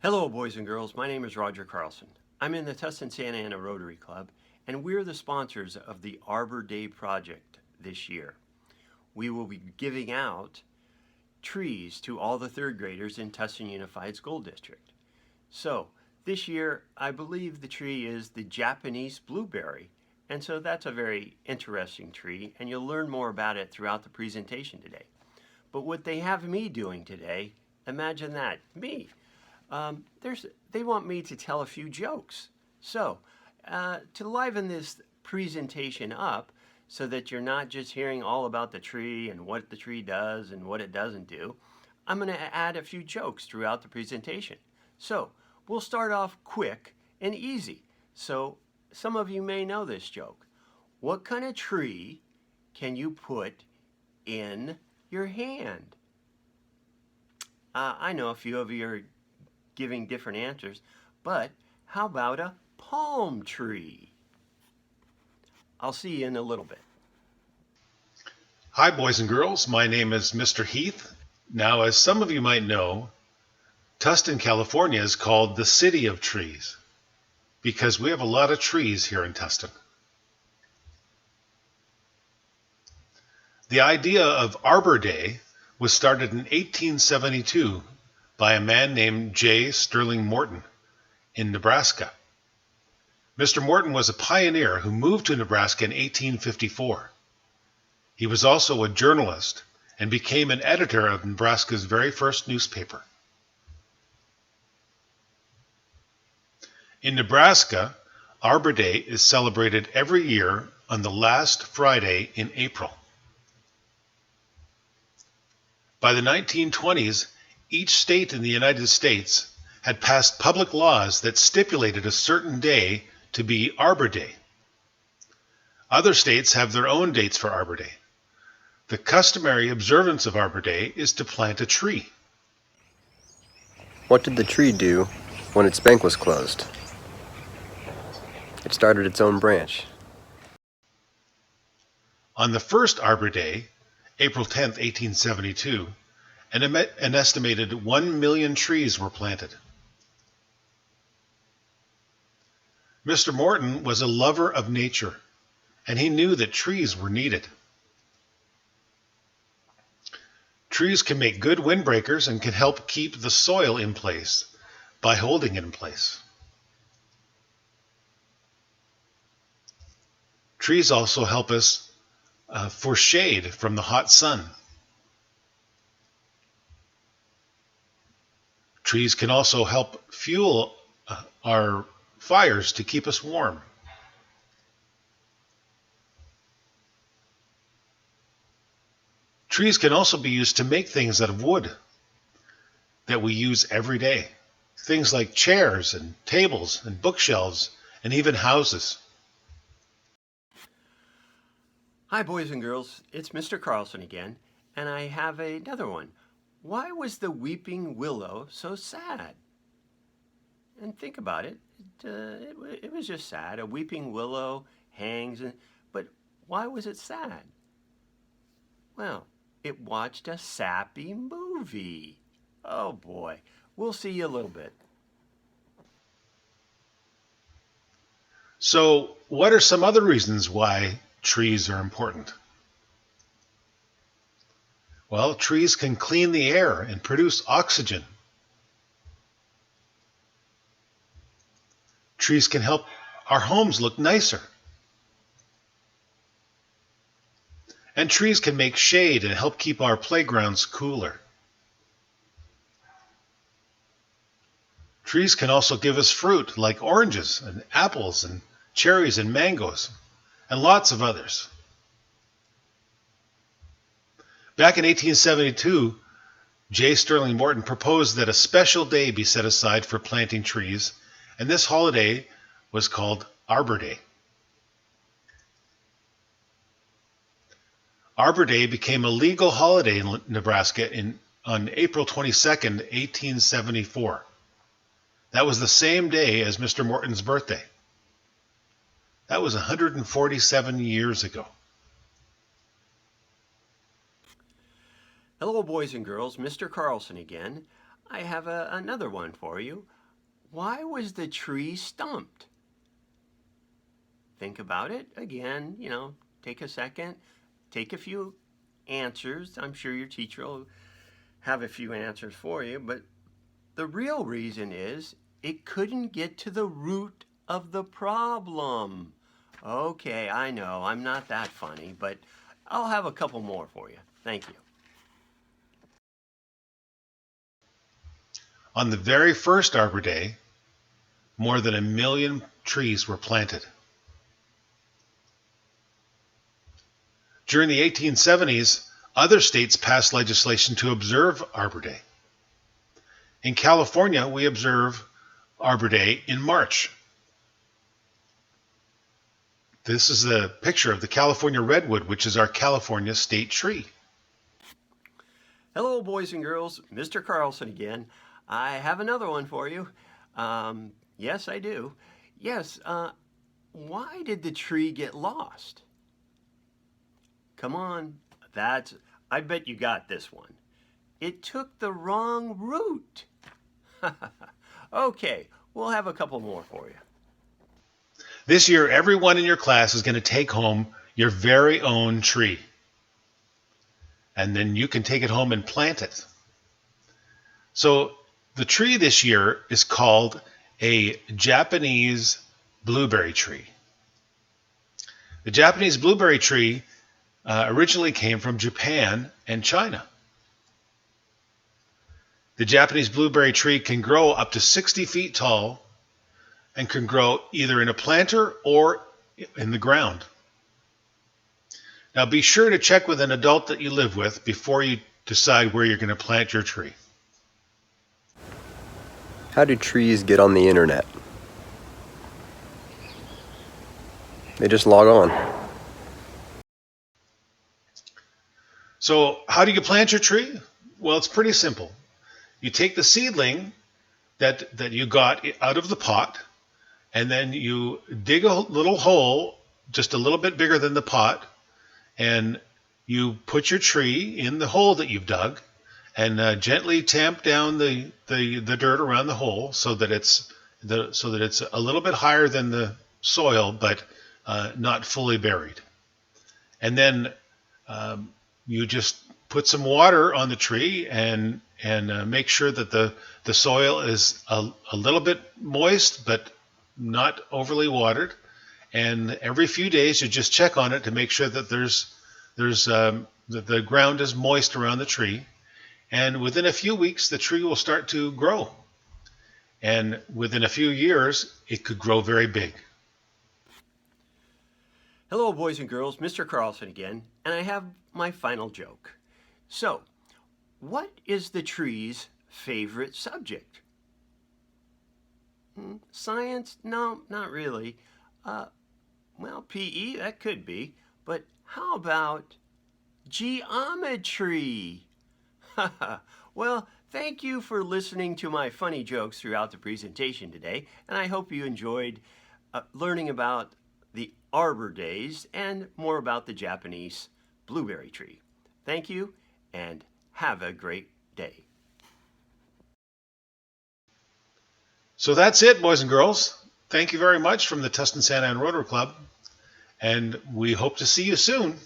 Hello, boys and girls. My name is Roger Carlson. I'm in the Tustin-Santa Ana Rotary Club, and we're the sponsors of the Arbor Day project this year. We will be giving out trees to all the third graders in Tustin Unified School District. So, this year, I believe the tree is the Japanese blueberry, and so that's a very interesting tree, and you'll learn more about it throughout the presentation today. But what they have me doing today, imagine that, me. They want me to tell a few jokes. So, to liven this presentation up so that you're not just hearing all about the tree and what the tree does and what it doesn't do, I'm going to add a few jokes throughout the presentation. So, we'll start off quick and easy. So, some of you may know this joke. What kind of tree can you put in your hand? I know a few of you are giving different answers, but how about a palm tree? I'll see you in a little bit. Hi, boys and girls. My name is Mr. Heath. Now, as some of you might know, Tustin, California is called the City of Trees because we have a lot of trees here in Tustin. The idea of Arbor Day was started in 1872 by a man named J. Sterling Morton in Nebraska. Mr. Morton was a pioneer who moved to Nebraska in 1854. He was also a journalist and became an editor of Nebraska's very first newspaper. In Nebraska, Arbor Day is celebrated every year on the last Friday in April. By the 1920s, each state in the United States had passed public laws that stipulated a certain day to be Arbor Day. Other states have their own dates for Arbor Day. The customary observance of Arbor Day is to plant a tree. What did the tree do when its bank was closed? It started its own branch. On the first Arbor Day, April 10, 1872, an estimated 1 million trees were planted. Mr. Morton was a lover of nature, and he knew that trees were needed. Trees can make good windbreakers and can help keep the soil in place by holding it in place. Trees also help us for shade from the hot sun. Trees can also help fuel our fires to keep us warm. Trees can also be used to make things out of wood that we use every day. Things like chairs and tables and bookshelves and even houses. Hi, boys and girls. It's Mr. Carlson again, and I have another one. Why was the weeping willow so sad? And think about it. It was just sad. A weeping willow hangs, but why was it sad? Well, it watched a sappy movie. Oh boy. We'll see you a little bit. So, what are some other reasons why trees are important? Well, trees can clean the air and produce oxygen. Trees can help our homes look nicer. And trees can make shade and help keep our playgrounds cooler. Trees can also give us fruit like oranges and apples and cherries and mangoes and lots of others. Back in 1872, J. Sterling Morton proposed that a special day be set aside for planting trees, and this holiday was called Arbor Day. Arbor Day became a legal holiday in Nebraska on April 22nd, 1874. That was the same day as Mr. Morton's birthday. That was 147 years ago. Hello, boys and girls. Mr. Carlson again. I have another one for you. Why was the tree stumped? Think about it again, take a second, take a few answers. I'm sure your teacher will have a few answers for you, but the real reason is it couldn't get to the root of the problem. Okay, I know, I'm not that funny, but I'll have a couple more for you. Thank you. On the very first Arbor Day, more than 1 million trees were planted. During the 1870s, other states passed legislation to observe Arbor Day. In California, we observe Arbor Day in March. This is a picture of the California redwood, which is our California state tree. Hello, boys and girls. Mr. Carlson again. I have another one for you. Yes, I do. Yes, why did the tree get lost? Come on, I bet you got this one. It took the wrong route. Okay, we'll have a couple more for you. This year, everyone in your class is going to take home your very own tree. And then you can take it home and plant it. So the tree this year is called a Japanese blueberry tree. The Japanese blueberry tree originally came from Japan and China. The Japanese blueberry tree can grow up to 60 feet tall and can grow either in a planter or in the ground. Now be sure to check with an adult that you live with before you decide where you're going to plant your tree. How do trees get on the internet? They just log on. So how do you plant your tree? Well, it's pretty simple. You take the seedling that you got out of the pot, and then you dig a little hole just a little bit bigger than the pot, and you put your tree in the hole that you've dug, and gently tamp down the dirt around the hole so that it's a little bit higher than the soil, but not fully buried. And then you just put some water on the tree and make sure that the soil is a little bit moist, but not overly watered. And every few days you just check on it to make sure that that the ground is moist around the tree. And within a few weeks, the tree will start to grow. And within a few years, it could grow very big. Hello, boys and girls. Mr. Carlson again, and I have my final joke. So, what is the tree's favorite subject? Science? No, not really. Well, PE, that could be. But how about geometry? Well, thank you for listening to my funny jokes throughout the presentation today, and I hope you enjoyed learning about the Arbor Days and more about the Japanese blueberry tree. Thank you, and have a great day. So that's it, boys and girls. Thank you very much from the Tustin-Santa Ana Rotary Club, and we hope to see you soon.